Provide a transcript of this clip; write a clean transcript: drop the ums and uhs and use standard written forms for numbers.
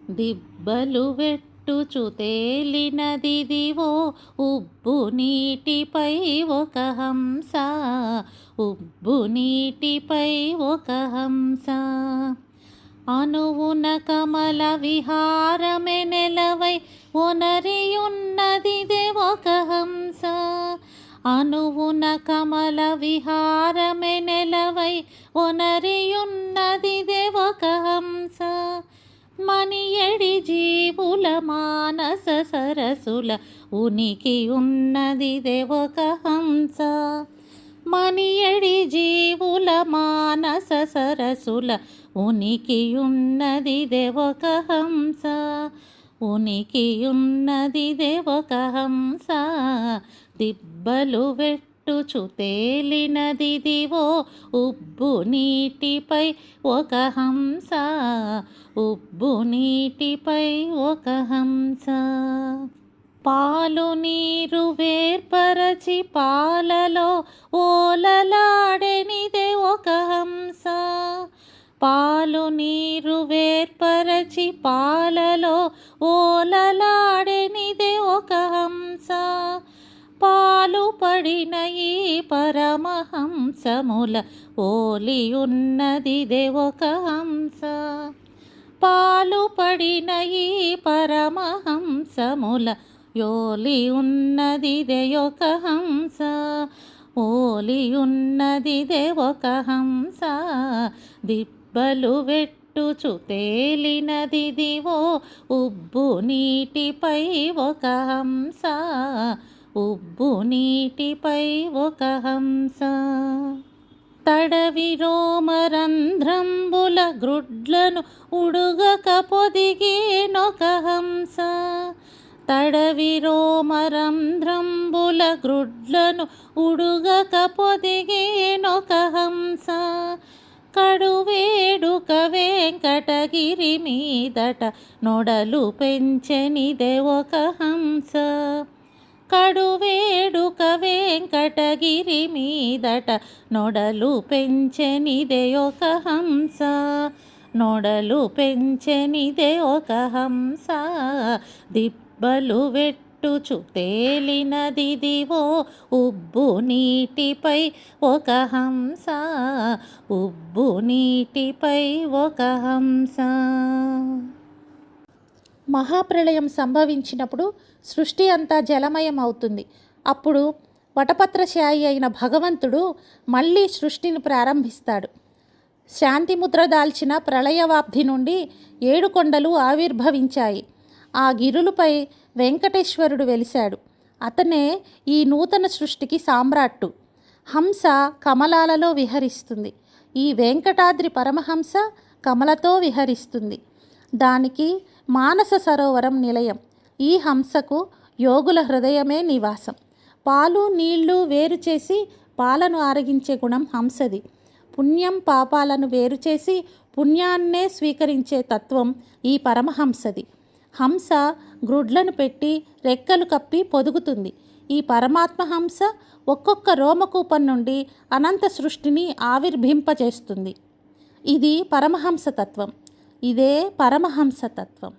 దిబ్బలు వెట్టుచు తేలినదిదివో ఉబ్బు నీటిపై ఒక హంస, ఉబ్బు నీటిపై ఒక హంస. అనువున కమల విహారమే నెలవై ఒనరియున్నదిదే ఒక హంస, అనువున కమల విహారమే నెలవై ఒనరియున్నదిదే ఒక హంస. మనియడి జీవుల మానస సరసుల ఉనికి ఉన్నదిదే ఒక హంస, మనియడి జీవుల మానస సరసుల ఉనికి ఉన్నదిదే ఒక హంస, ఉనికి ఉన్నదిదే ఒక హంస. దిబ్బలు వెట్టుచు తేలినదిదివో ఉబ్బు నీటిపై ఒక హంస, ఉబ్బు నీటిపై ఒక హంస. పాలు నీరు వేర్పరచి పాలలో ఓలలాడెనిదే ఒక హంస, పాలు నీరు వేర్పరచి పాలలో ఓలలాడెనిదే ఒక హంస. పాలు పడిన ఈ పరమహంసముల ఓలియున్నదిదే ఒక హంస, పాలు పడిన ఈ పరమహంసముల ఓలి ఉన్నదిదే ఒక హంస, ఓలియున్నదిదే ఒక హంస. దిబ్బలు వెట్టుచు తేలినదిదివో ఉబ్బు నీటిపై ఒక హంస, ఉబ్బు నీటిపై ఒక హంస. తడవి రోమరంధ్రంబుల గ్రుడ్లను ఉడుగక పొదిగేనొక హంస, తడవి రోమరంధ్రంబుల గ్రుడ్లను ఉడుగక పొదిగేనొక హంస. కడువేడుక వెంకటగిరి మీదట నొడలు పెంచెనిదే ఒక హంస, కడువేడుక వెంకటగిరి మీదట నొడలు పెంచెనిదే ఒక హంస, నొడలు పెంచెనిదే ఒక హంస. దిబ్బలు వెట్టుచు తేలినదిదివో ఉబ్బు నీటిపై ఒక హంస, ఉబ్బు నీటిపై ఒక హంస. మహాప్రళయం సంభవించినప్పుడు సృష్టి అంతా జలమయం అవుతుంది. అప్పుడు వటపత్రశాయి అయిన భగవంతుడు మళ్ళీ సృష్టిని ప్రారంభిస్తాడు. శాంతిముద్ర దాల్చిన ప్రళయవాబ్ధి నుండి 7 కొండలు ఆవిర్భవించాయి. ఆ గిరులపై వెంకటేశ్వరుడు వెలిశాడు. అతనే ఈ నూతన సృష్టికి సామ్రాట్టు. హంస కమలాలలో విహరిస్తుంది. ఈ వెంకటాద్రి పరమహంస కమలతో విహరిస్తుంది. దానికి మానస సరోవరం నిలయం. ఈ హంసకు యోగుల హృదయమే నివాసం. పాలు నీళ్లు వేరు చేసి పాలను ఆరగించే గుణం హంసది. పుణ్యం పాపాలను వేరు చేసి పుణ్యాన్నే స్వీకరించే తత్వం ఈ పరమహంసది. హంస గ్రుడ్లను పెట్టి రెక్కలు కప్పి పొదుగుతుంది. ఈ పరమాత్మ హంస ఒక్కొక్క రోమకూపం నుండి అనంత సృష్టిని ఆవిర్భింపచేస్తుంది. ఇది పరమహంస తత్వం. ఇదే పరమహంస తత్వం.